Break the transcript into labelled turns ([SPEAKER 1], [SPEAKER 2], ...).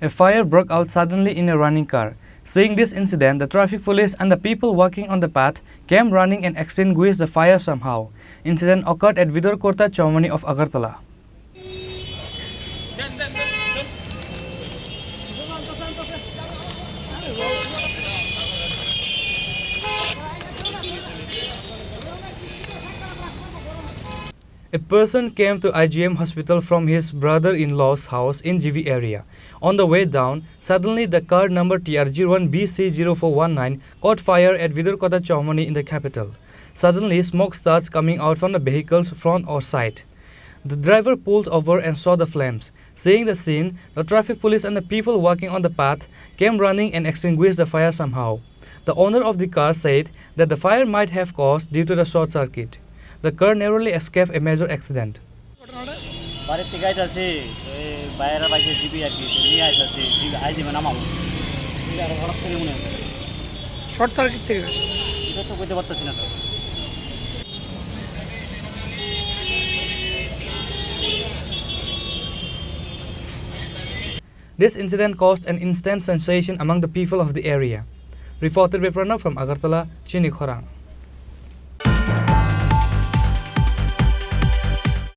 [SPEAKER 1] A fire broke out suddenly in a running car. Seeing this incident, the traffic police and the people walking on the path came running and extinguished the fire somehow. Incident occurred at Bidurkarta Chowmuhani of Agartala. A person came to IGM hospital from his brother-in-law's house in GV area. On the way down, suddenly the car number TRG1BC0419 caught fire at Bidurkarta Chowmuhani in the capital. Suddenly, smoke starts coming out from the vehicle's front or side. The driver pulled over and saw the flames. Seeing the scene, the traffic police and the people walking on the path came running and extinguished the fire somehow. The owner of the car said that the fire might have caused due to the short circuit. The car narrowly escaped a major accident.
[SPEAKER 2] Short circuit থেকে
[SPEAKER 3] এটা তো কইতে পারতাছি না sir.
[SPEAKER 1] This incident caused an instant sensation among the people of the area. Reported by Pranav from Agartala, Chini, Khorang.